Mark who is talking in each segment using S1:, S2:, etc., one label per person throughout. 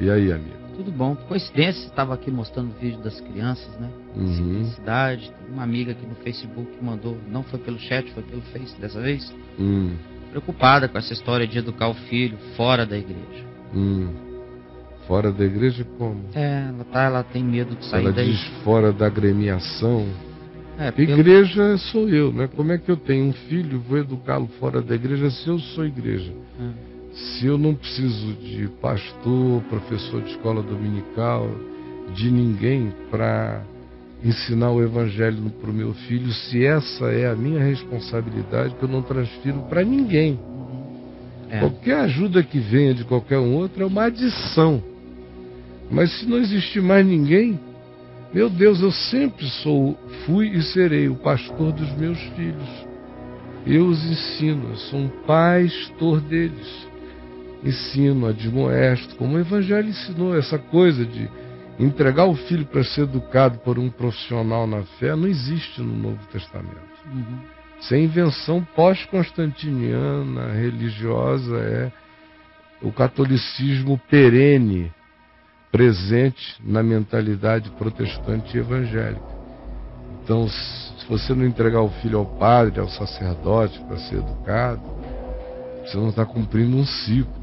S1: E aí, amigo?
S2: Tudo bom. Coincidência, estava aqui mostrando o vídeo das crianças, né? Simplicidade. Tem uma amiga aqui no Facebook que mandou, não foi pelo chat, foi pelo Face dessa vez. Preocupada com essa história de educar o filho fora da igreja.
S1: Fora da igreja como?
S2: Ela tem medo de sair
S1: ela
S2: daí.
S1: Ela diz fora da agremiação. Igreja sou eu, né? Como é que eu tenho um filho, vou educá-lo fora da igreja se eu sou igreja? Se eu não preciso de pastor, professor de escola dominical, de ninguém para ensinar o evangelho para o meu filho, se essa é a minha responsabilidade, que eu não transfiro para ninguém. Qualquer ajuda que venha de qualquer um outro é uma adição. Mas se não existir mais ninguém, meu Deus, eu sempre fui e serei o pastor dos meus filhos. Eu os ensino, eu sou um pastor deles. Ensino, admoesto, como o Evangelho ensinou, essa coisa de entregar o filho para ser educado por um profissional na fé, não existe no Novo Testamento. Isso é invenção pós-constantiniana, religiosa, é o catolicismo perene, presente na mentalidade protestante e evangélica. Então, se você não entregar o filho ao padre, ao sacerdote para ser educado, você não está cumprindo um ciclo.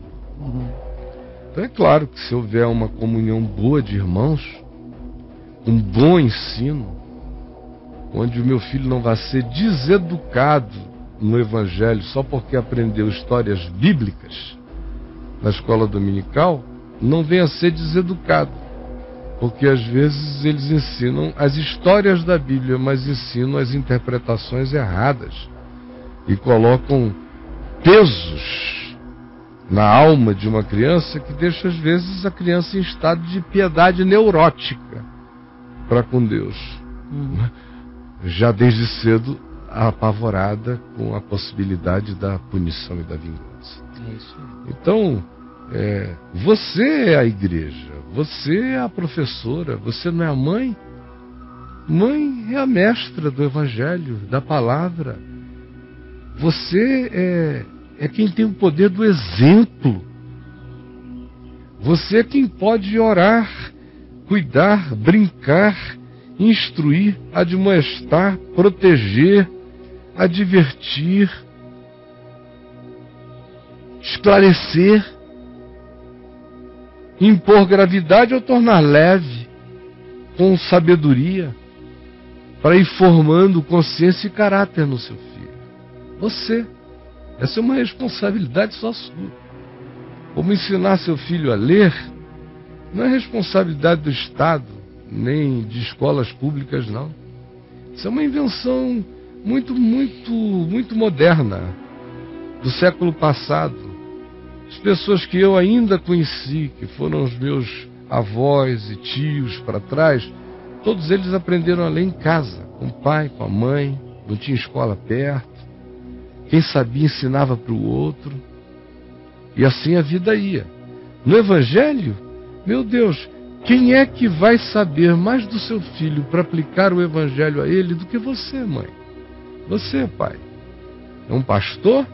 S1: Então é claro que se houver uma comunhão boa de irmãos, um bom ensino, onde o meu filho não vai ser deseducado no evangelho só porque aprendeu histórias bíblicas na escola dominical, não venha a ser deseducado, porque às vezes eles ensinam as histórias da Bíblia, mas ensinam as interpretações erradas e colocam pesos na alma de uma criança que deixa às vezes a criança em estado de piedade neurótica para com Deus, já desde cedo apavorada com a possibilidade da punição e da vingança. Então, você é a igreja, você é a professora, você não é a mãe? Mãe é a mestra do evangelho, da palavra. Você é quem tem o poder do exemplo. Você é quem pode orar, cuidar, brincar, instruir, admoestar, proteger, advertir, esclarecer, impor gravidade ou tornar leve, com sabedoria, para ir formando consciência e caráter no seu filho. Você. Essa é uma responsabilidade só sua. Como ensinar seu filho a ler não é responsabilidade do Estado, nem de escolas públicas, não. Isso é uma invenção muito moderna, do século passado. As pessoas que eu ainda conheci, que foram os meus avós e tios para trás, todos eles aprenderam a ler em casa, com o pai, com a mãe, não tinha escola perto. Quem sabia ensinava para o outro. E assim a vida ia. No Evangelho, meu Deus, quem é que vai saber mais do seu filho para aplicar o Evangelho a ele do que você, mãe? Você, pai. É um pastor?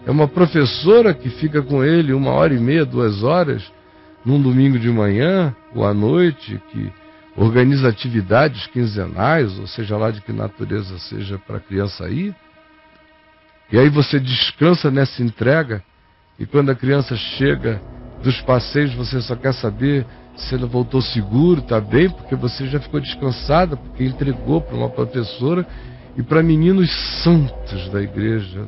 S1: É uma professora que fica com ele 1h30, 2 horas, num domingo de manhã ou à noite, que organiza atividades quinzenais, ou seja lá de que natureza seja para a criança ir? E aí você descansa nessa entrega, e quando a criança chega dos passeios, você só quer saber se ela voltou seguro, está bem, porque você já ficou descansada, porque entregou para uma professora e para meninos santos da igreja.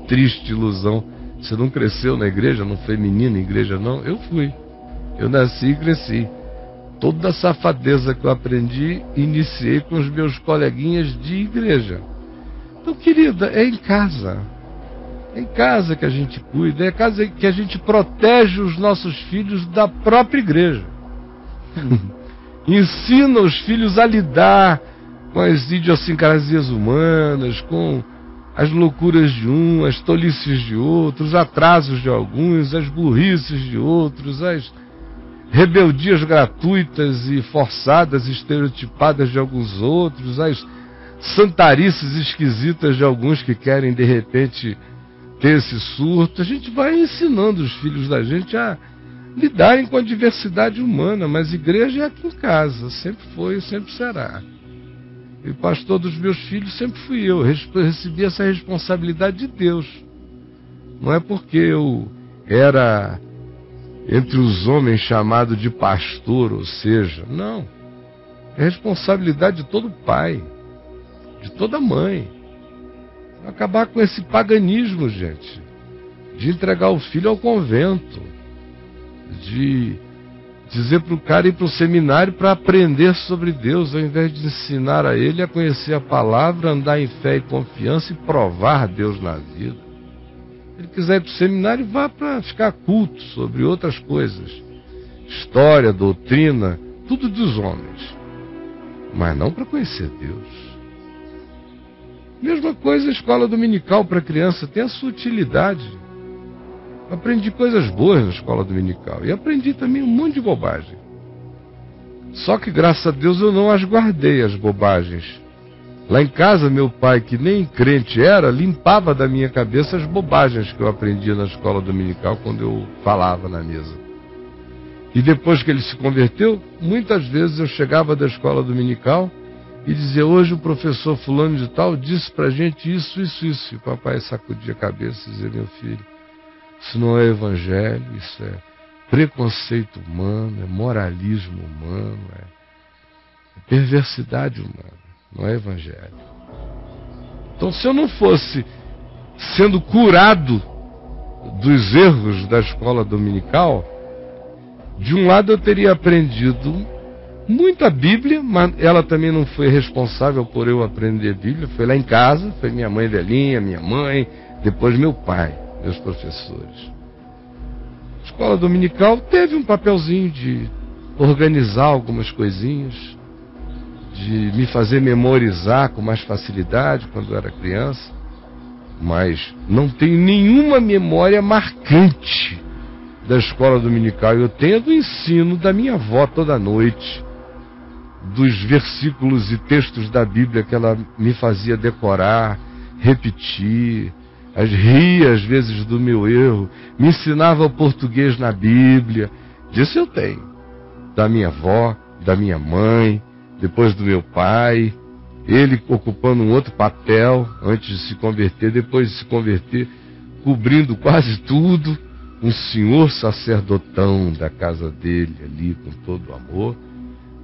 S1: Triste ilusão. Você não cresceu na igreja, não foi menino em igreja, não? Eu fui. Eu nasci e cresci. Toda a safadeza que eu aprendi, iniciei com os meus coleguinhas de igreja. Então, querida, é em casa. É em casa que a gente cuida, é em casa que a gente protege os nossos filhos da própria igreja. Ensina os filhos a lidar com as idiosincrasias humanas, com as loucuras de um, as tolices de outros, os atrasos de alguns, as burrices de outros, as rebeldias gratuitas e forçadas, estereotipadas de alguns outros, as santarices esquisitas de alguns que querem de repente ter esse surto. A gente vai ensinando os filhos da gente a lidarem com a diversidade humana, mas igreja é aqui em casa, sempre foi e sempre será. E o pastor dos meus filhos sempre fui eu recebi essa responsabilidade de Deus. Não é porque eu era entre os homens chamado de pastor, ou seja, não. É responsabilidade de todo pai, de toda mãe. Acabar com esse paganismo, gente, de entregar o filho ao convento, de dizer para o cara ir para o seminário para aprender sobre Deus, ao invés de ensinar a ele a conhecer a palavra, andar em fé e confiança e provar Deus na vida. Se ele quiser ir para o seminário, vá para ficar culto sobre outras coisas, história, doutrina, tudo dos homens, mas não para conhecer Deus. Mesma coisa a escola dominical para criança, tem a sua utilidade. Aprendi coisas boas na escola dominical e aprendi também um monte de bobagem. Só que graças a Deus eu não as guardei, as bobagens. Lá em casa meu pai, que nem crente era, limpava da minha cabeça as bobagens que eu aprendia na escola dominical quando eu falava na mesa. E depois que ele se converteu, muitas vezes eu chegava da escola dominical e dizia: hoje o professor fulano de tal disse pra gente isso, isso, isso. E o papai sacudia a cabeça e dizia: meu filho, isso não é evangelho, isso é preconceito humano, é moralismo humano, é perversidade humana, não é evangelho. Então, se eu não fosse sendo curado dos erros da escola dominical, de um lado eu teria aprendido muita Bíblia, mas ela também não foi responsável por eu aprender Bíblia, foi lá em casa, foi minha mãe velhinha, minha mãe, depois meu pai, meus professores. A escola dominical teve um papelzinho de organizar algumas coisinhas, de me fazer memorizar com mais facilidade quando eu era criança, mas não tenho nenhuma memória marcante da escola dominical. Eu tenho do ensino da minha avó toda noite, dos versículos e textos da Bíblia que ela me fazia decorar, repetir, ria às vezes do meu erro, me ensinava o português na Bíblia. Disso eu tenho, da minha avó, da minha mãe, depois do meu pai, ele ocupando um outro papel antes de se converter, depois de se converter, cobrindo quase tudo, um senhor sacerdotão da casa dele ali, com todo o amor.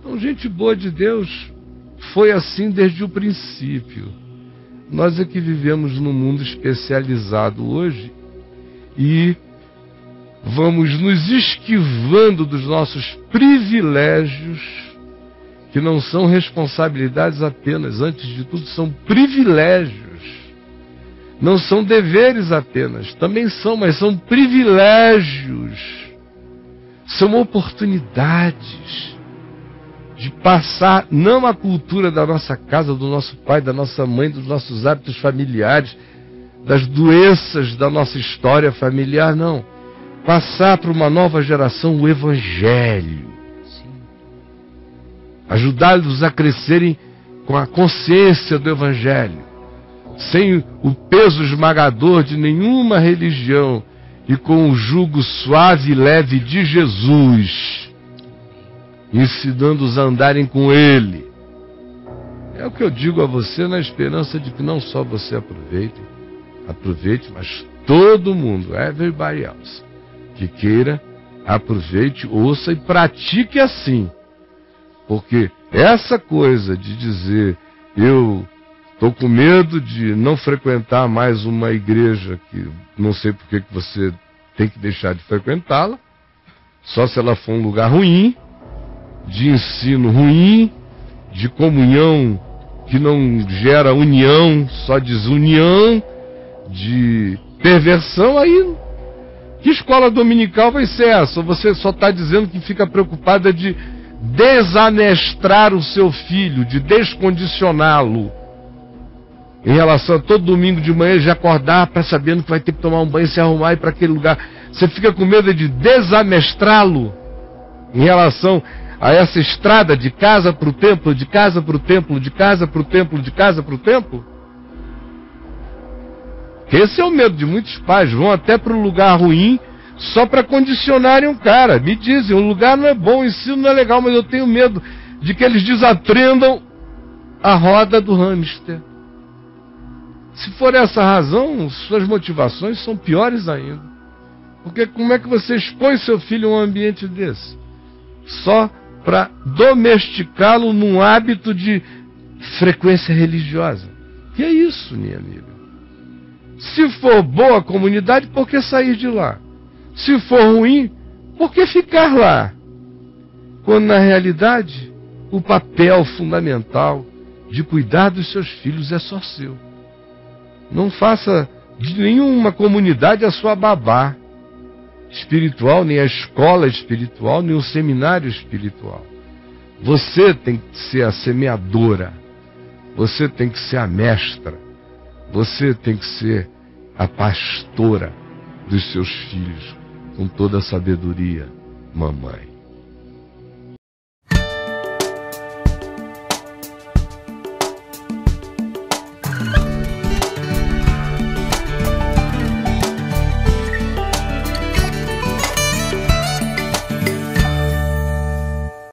S1: Então, gente boa de Deus, foi assim desde o princípio. Nós é que vivemos num mundo especializado hoje e vamos nos esquivando dos nossos privilégios, que não são responsabilidades apenas, antes de tudo são privilégios. Não são deveres apenas, também são, mas são privilégios. São oportunidades de passar não a cultura da nossa casa, do nosso pai, da nossa mãe, dos nossos hábitos familiares, das doenças da nossa história familiar, não. Passar para uma nova geração o Evangelho. Ajudá-los a crescerem com a consciência do Evangelho, sem o peso esmagador de nenhuma religião e com o jugo suave e leve de Jesus, ensinando-os a andarem com Ele. É o que eu digo a você, na esperança de que não só você aproveite, mas todo mundo, everybody else, que queira, aproveite, ouça e pratique assim. Porque essa coisa de dizer, eu estou com medo de não frequentar mais uma igreja, que não sei por que você tem que deixar de frequentá-la, só se ela for um lugar ruim, de ensino ruim, de comunhão que não gera união, só desunião, de perversão, aí que escola dominical vai ser essa? Você só está dizendo que fica preocupada de desanestrar o seu filho, de descondicioná-lo em relação a todo domingo de manhã já acordar para sabendo que vai ter que tomar um banho, se arrumar e ir para aquele lugar. Você fica com medo de desamestrá-lo em relação a essa estrada de casa para o templo, de casa para o templo, de casa para o templo, de casa para o templo? Esse é o medo de muitos pais. Vão até para um lugar ruim só para condicionarem o cara. Me dizem, o lugar não é bom, o ensino não é legal, mas eu tenho medo de que eles desaprendam a roda do hamster. Se for essa a razão, suas motivações são piores ainda. Porque como é que você expõe seu filho a um ambiente desse? Só para domesticá-lo num hábito de frequência religiosa. Que é isso, minha amiga? Se for boa a comunidade, por que sair de lá? Se for ruim, por que ficar lá? Quando na realidade, o papel fundamental de cuidar dos seus filhos é só seu. Não faça de nenhuma comunidade a sua babá espiritual, nem a escola espiritual, nem o seminário espiritual. Você tem que ser a semeadora. Você tem que ser a mestra. Você tem que ser a pastora dos seus filhos, com toda a sabedoria, mamãe.